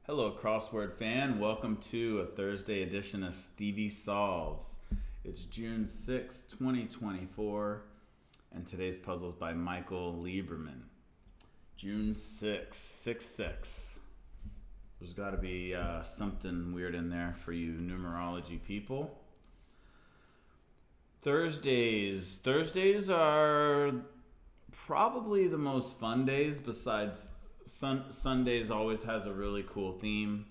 Hello, Crossword fan. Welcome to a Thursday edition of Stevie Solves. It's June 6, 2024, and today's puzzle is by Michael Lieberman. June 6, 6-6. There's got to be something weird in there for you numerology people. Thursdays are probably the most fun days besides Sundays always has a really cool theme.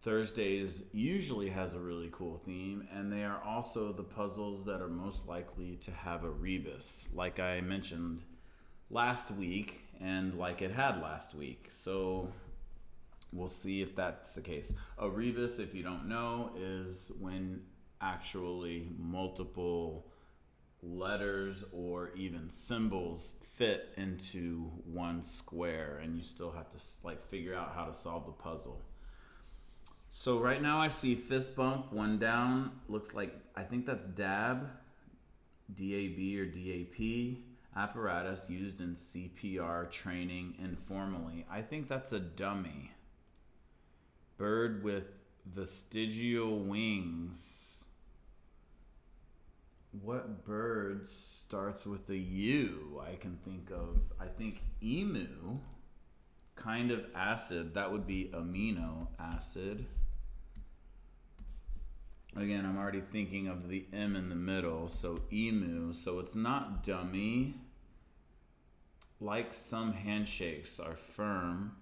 Thursdays usually has a really cool theme, and they are also the puzzles that are most likely to have a rebus, like I mentioned last week and like it had last week. So we'll see if that's the case. A rebus, if you don't know, is when actually multiple letters or even symbols fit into one square, and you still have to figure out how to solve the puzzle. So right now I see fist bump, one down. Looks like, I think that's DAB, D-A-B or D-A-P, apparatus used in CPR training informally. I think that's a dummy. Bird with vestigial wings. What bird starts with a U? I can think of, I think emu, kind of acid. That would be amino acid. Again, I'm already thinking of the M in the middle, so emu. So it's not dummy. Like some handshakes are firm.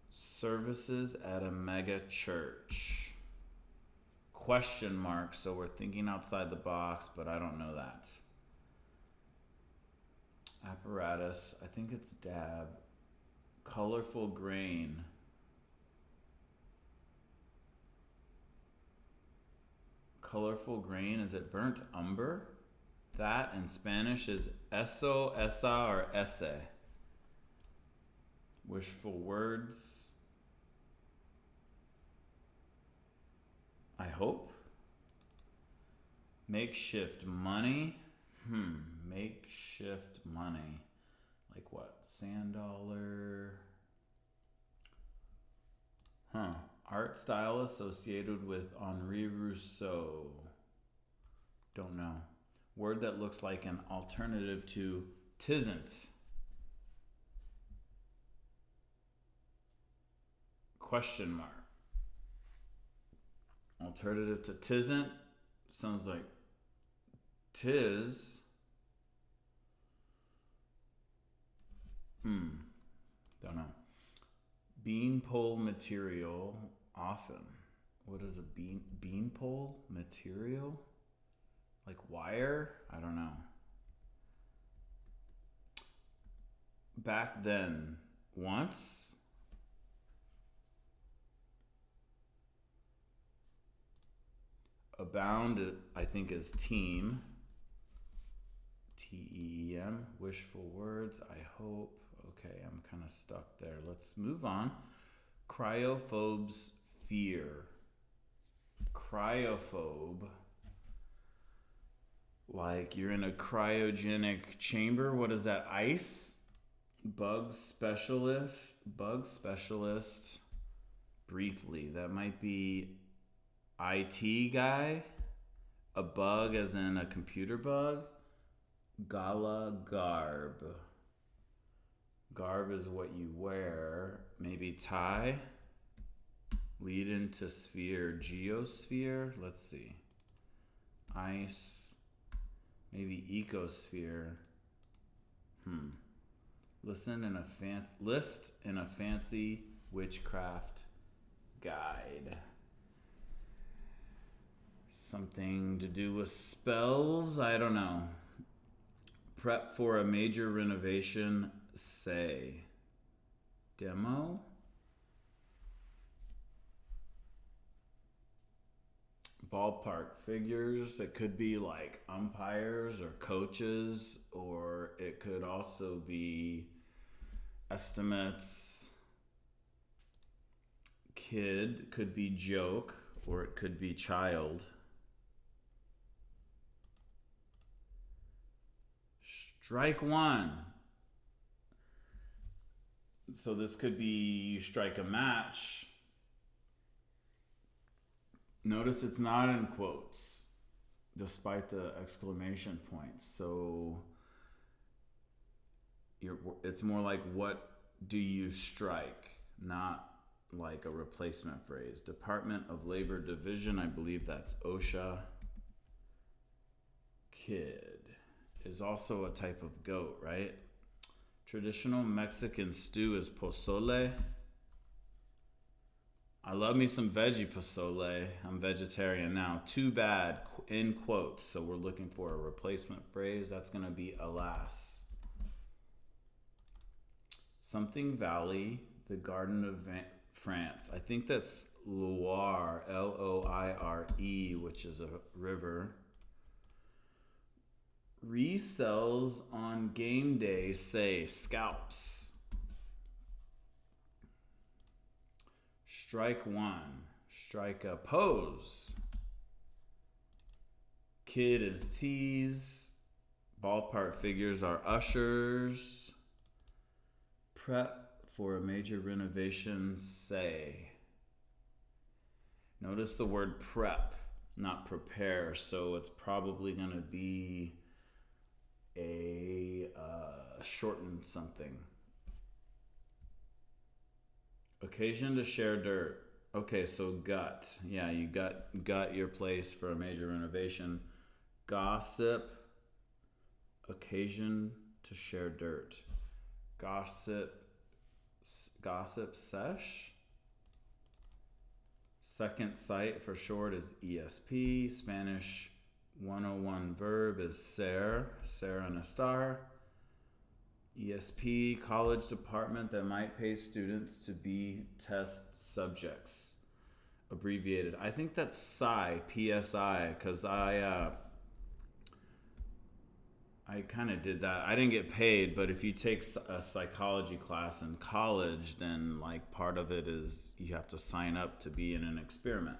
Services at a mega church. Question mark, so we're thinking outside the box, but I don't know that. Apparatus, I think it's DAB. Colorful grain. Colorful grain, is it burnt umber? That in Spanish is eso, esa, or ese. Wishful words. I hope. Makeshift money. Makeshift money. Like what? Sand dollar. Art style associated with Henri Rousseau. Don't know. Word that looks like an alternative to tisn't. Question mark. Alternative to tisn't sounds like tis. Don't know. Beanpole material often. What is a beanpole material? Like wire? I don't know. Back then, once. Abound, I think, is team. T-E-E-M. Wishful words, I hope. Okay, I'm kind of stuck there. Let's move on. Cryophobe's fear. Cryophobe. Like you're in a cryogenic chamber. What is that? Ice? Bug specialist. Bug specialist. Briefly, that might be IT guy. A bug as in a computer bug. Gala garb. Garb is what you wear. Maybe tie. Lead into sphere. Geosphere. Let's see. Ice. Maybe ecosphere. List in a fancy witchcraft guide. Something to do with spells? I don't know. Prep for a major renovation, say. Demo? Ballpark figures. It could be like umpires or coaches, or it could also be estimates. Kid could be joke, or it could be child. Strike one. So this could be you strike a match. Notice it's not in quotes, despite the exclamation points. So it's more like, what do you strike? Not like a replacement phrase. Department of Labor Division, I believe that's OSHA. Kid is also a type of goat, right? Traditional Mexican stew is pozole. I love me some veggie pozole. I'm vegetarian now. Too bad, in quotes. So we're looking for a replacement phrase. That's going to be alas. Something Valley, the Garden of France. I think that's Loire, Loire, which is a river. Resells on game day say scalps. Strike one. Strike a pose. Kid is tease. Ballpark figures are ushers. Prep for a major renovation say. Notice the word prep, not prepare, so it's probably going to be a shortened something. Occasion to share dirt. Okay, so gut. Yeah, you got your place for a major renovation. Gossip. Occasion to share dirt. Gossip sesh. Second sight for short is ESP. Spanish 101 verb is ser and a star. ESP, college department that might pay students to be test subjects. Abbreviated. I think that's PSI, because I kind of did that. I didn't get paid, but if you take a psychology class in college, then like part of it is you have to sign up to be in an experiment.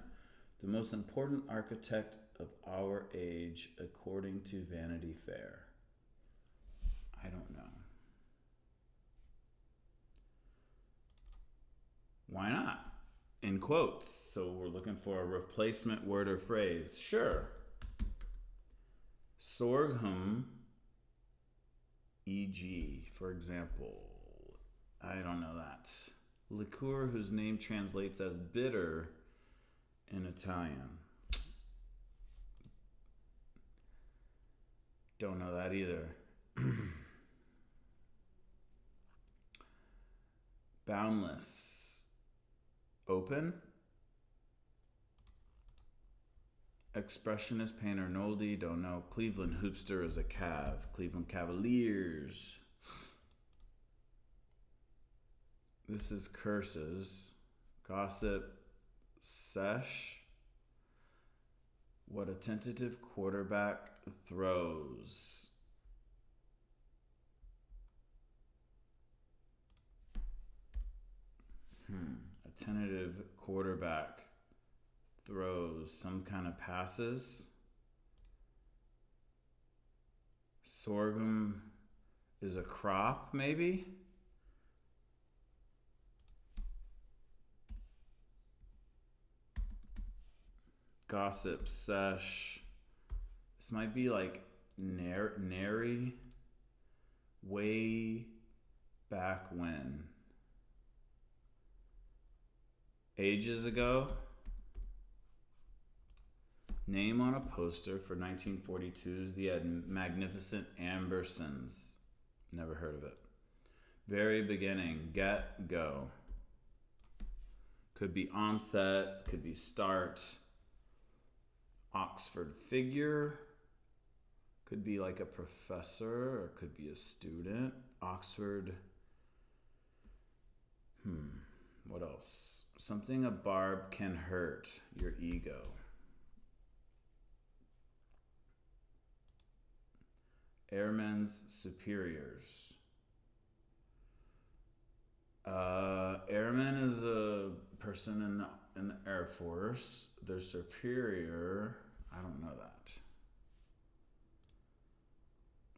The most important architect of our age, according to Vanity Fair. I don't know. Why not? In quotes. So we're looking for a replacement word or phrase. Sure. Sorghum, e.g., for example. I don't know that. Liqueur whose name translates as bitter in Italian. Don't know that either. Boundless. Open. Expressionist painter Noldy, don't know. Cleveland hoopster is a Cav. Cleveland Cavaliers. This is curses. Gossip sesh. What a tentative quarterback throws. A tentative quarterback throws some kind of passes. Sorghum is a crop, maybe? Gossip sesh. This might be like nary. Way back when. Ages ago. Name on a poster for 1942's The Magnificent Ambersons. Never heard of it. Very beginning. Get, go. Could be onset. Could be start. Oxford figure. Could be like a professor or could be a student. Oxford. What else? Something a barb can hurt your ego. Airmen's superiors. Airman is a person in the Air Force. Their superior, I don't know that.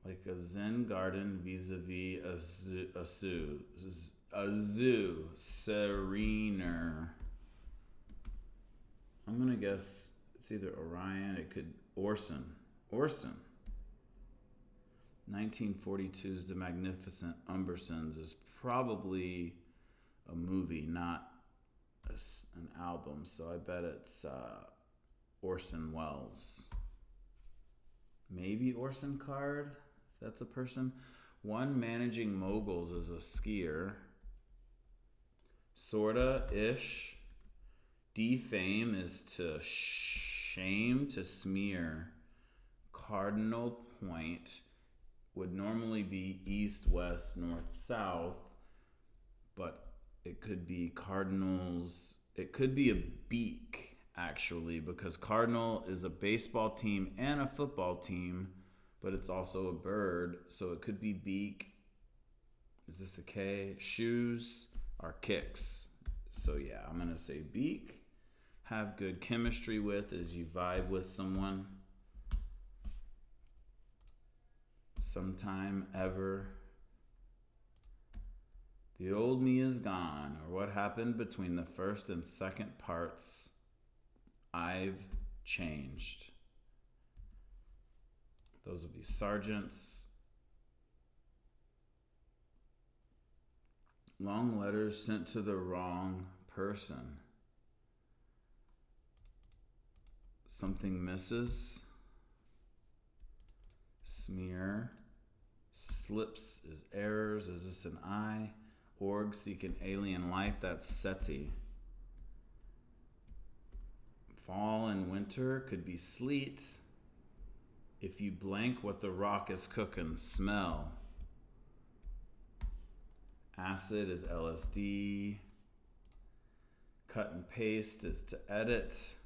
Like a Zen garden vis-a-vis a zoo. A zoo. Serener. I'm going to guess it's either Orion. It could... Orson. 1942's The Magnificent Umbersons is probably a movie, not an album. So I bet it's Orson Welles. Maybe Orson Card, if that's a person. One Managing Moguls is a skier. Sorta-ish. Defame is to shame, to smear. Cardinal point would normally be east, west, north, south, but it could be cardinals. It could be a beak, actually, because cardinal is a baseball team and a football team, but it's also a bird, so it could be beak. Is this a K? Shoes are kicks. So yeah, I'm going to say beak. Have good chemistry with is you vibe with someone. Sometime ever. The old me is gone, or what happened between the first and second parts. I've changed. Those will be sergeants. Long letters sent to the wrong person. Something misses. Smear. Slips is errors. Is this an I? Org seeking alien life. That's SETI. Fall and winter could be sleet. If you blank what the rock is cooking, smell. Acid is LSD. Cut and paste is to edit.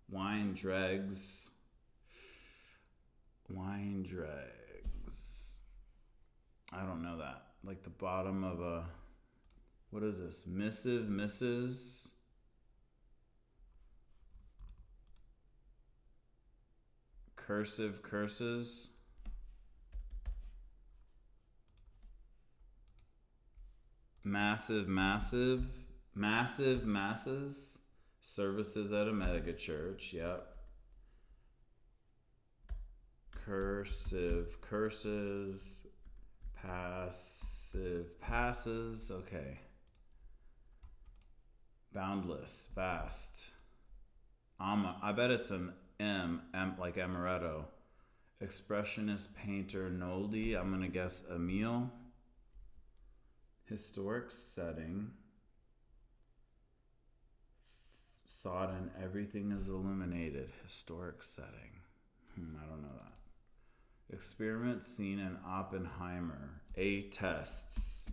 Wine dregs. Wine dregs. I don't know that. Like the bottom of a... What is this? Missive, misses. Cursive, curses. Massive, massive. Massive, masses. Services at a mega church. Yep. Cursive, curses. Passive, passes. Okay. Boundless, vast. I bet it's an M like amaretto. Expressionist painter Noldi. I'm going to guess Emile. Historic setting. Sodden, everything is illuminated. Historic setting. I don't know that. Experiment seen in Oppenheimer. A tests.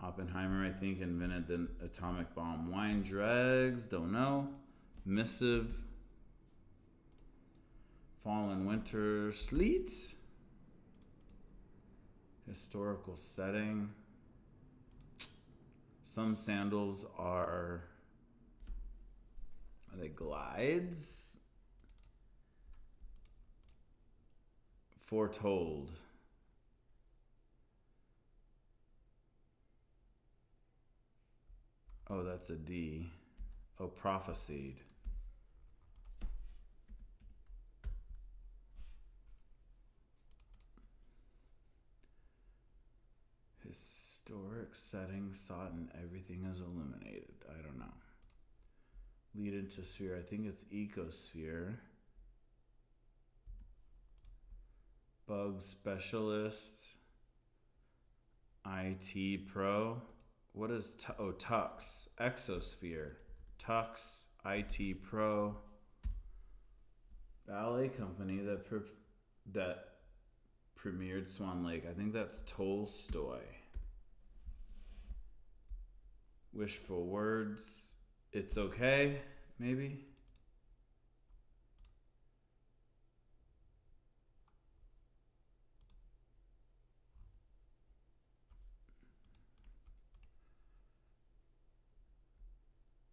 Oppenheimer, I think, invented the atomic bomb. Wine dregs, don't know. Missive. Fall and winter sleet. Historical setting. Some sandals are they glides? Foretold. Oh, that's a D. Oh, prophesied. Historic setting sought and everything is illuminated. I don't know. Lead into sphere. I think it's ecosphere. Bug specialist. IT pro. What is Tux? Exosphere. Tux. IT pro. Ballet company that premiered Swan Lake. I think that's Tolstoy. Wishful words. It's okay, maybe.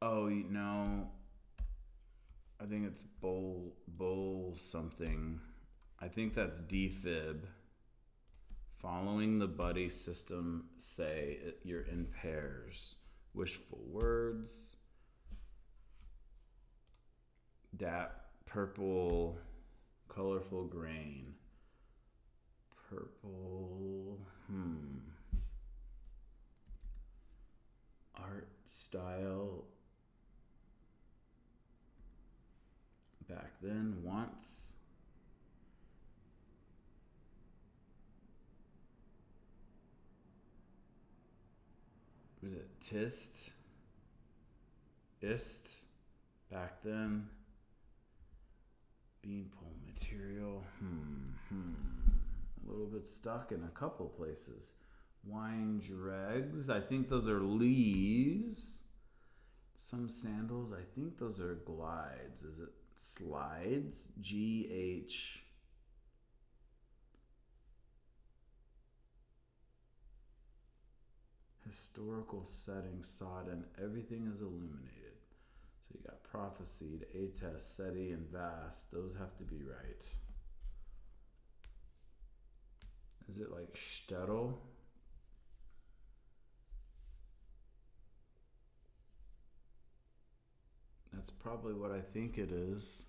Oh, no. I think it's bowl something. I think that's defib. Following the buddy system, say you're in pairs. Wishful words. Purple, colorful grain. Purple, art style. Back then, once. Was it tist? Ist? Back then. Beanpole material. A little bit stuck in a couple places. Wine dregs. I think those are lees. Some sandals. I think those are glides. Is it slides? GH. Historical setting sought and everything is illuminated. So you got prophesied, Ates, SETI, and vast. Those have to be right. Is it like SHTETL? That's probably what I think it is.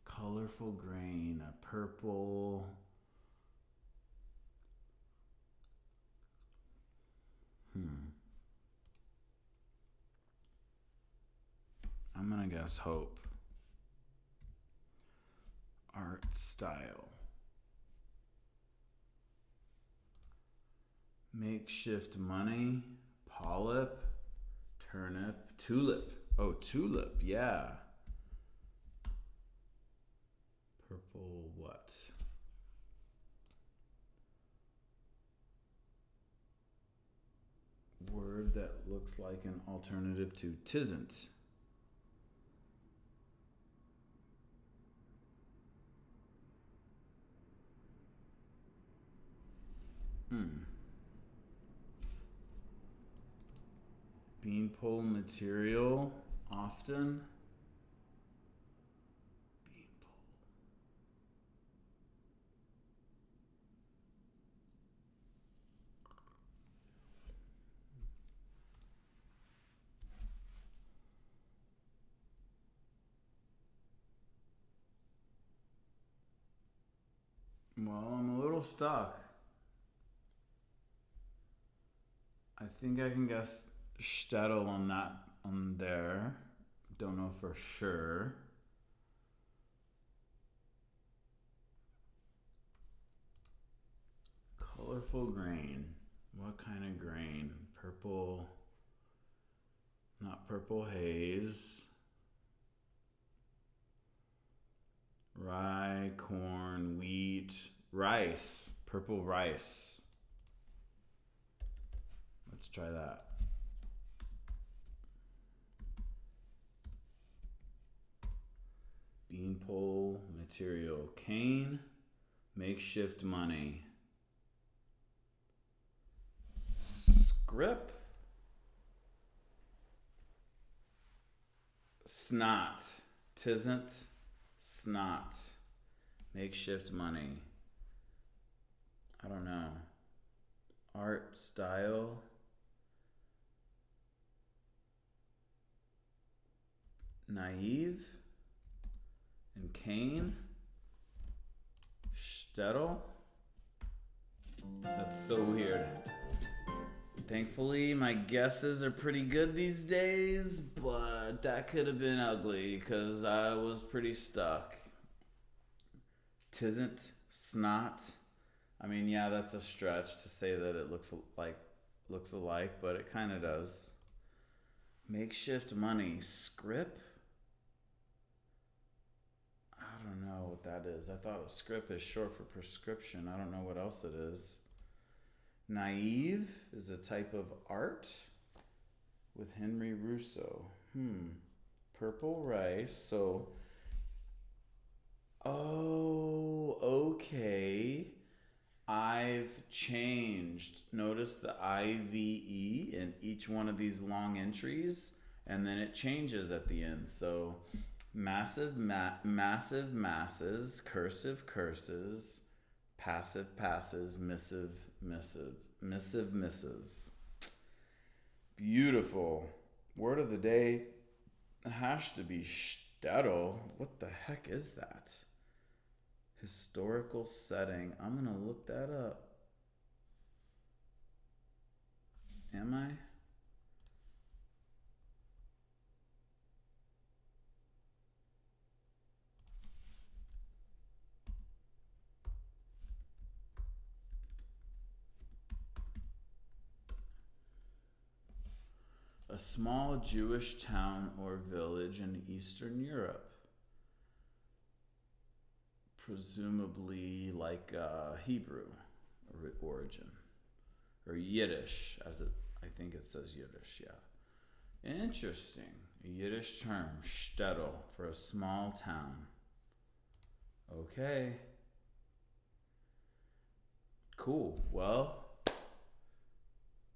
Colorful grain, a purple. I'm gonna guess hope. Art style. Makeshift money. Polyp. Turnip. Tulip. Oh, tulip, yeah. Purple what? Word that looks like an alternative to tisn't. Beanpole material, often. Beanpole. Well, I'm a little stuck. I think I can guess SHTETL on there. Don't know for sure. Colorful grain. What kind of grain? Purple. Not purple haze. Rye, corn, wheat, rice. Purple rice. Let's try that. Beanpole material. Cane. Makeshift money. Script. Snot. Tisn't. Snot. Makeshift money. I don't know. Art style. Naive. And cane. SHTETL. That's so weird. Thankfully, my guesses are pretty good these days, but that could have been ugly because I was pretty stuck. Tisn't, snot. I mean, yeah, that's a stretch to say that it looks alike, but it kind of does. Makeshift money, script. I don't know what that is. I thought script is short for prescription. I don't know what else it is. Naive is a type of art with Henry Russo. Purple rice. So, okay. I've changed. Notice the IVE in each one of these long entries, and then it changes at the end. So, massive masses, cursive curses, Passive passes, missive misses. Beautiful. Word of the day has to be SHTETL. What the heck is that? Historical setting. I'm going to look that up. Am I? A small Jewish town or village in Eastern Europe. Presumably like Hebrew origin. Or Yiddish, I think it says Yiddish, yeah. Interesting. A Yiddish term, SHTETL, for a small town. Okay. Cool. Well,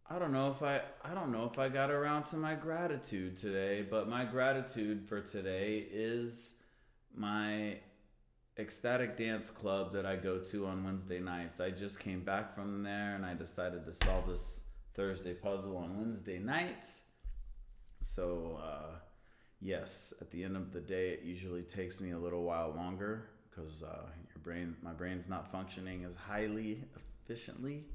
I don't know if I got around to my gratitude today, but my gratitude for today is my ecstatic dance club that I go to on Wednesday nights. I just came back from there and I decided to solve this Thursday puzzle on Wednesday nights. So, yes, at the end of the day, it usually takes me a little while longer because my brain's not functioning as highly efficiently.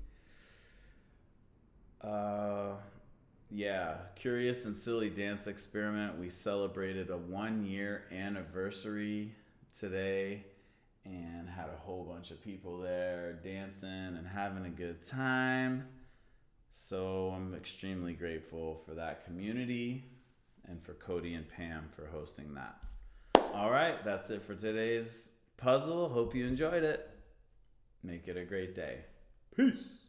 Yeah, Curious and Silly Dance Experiment. We celebrated a 1-year anniversary today and had a whole bunch of people there dancing and having a good time. So I'm extremely grateful for that community and for Cody and Pam for hosting that. All right, that's it for today's puzzle. Hope you enjoyed it. Make it a great day. Peace.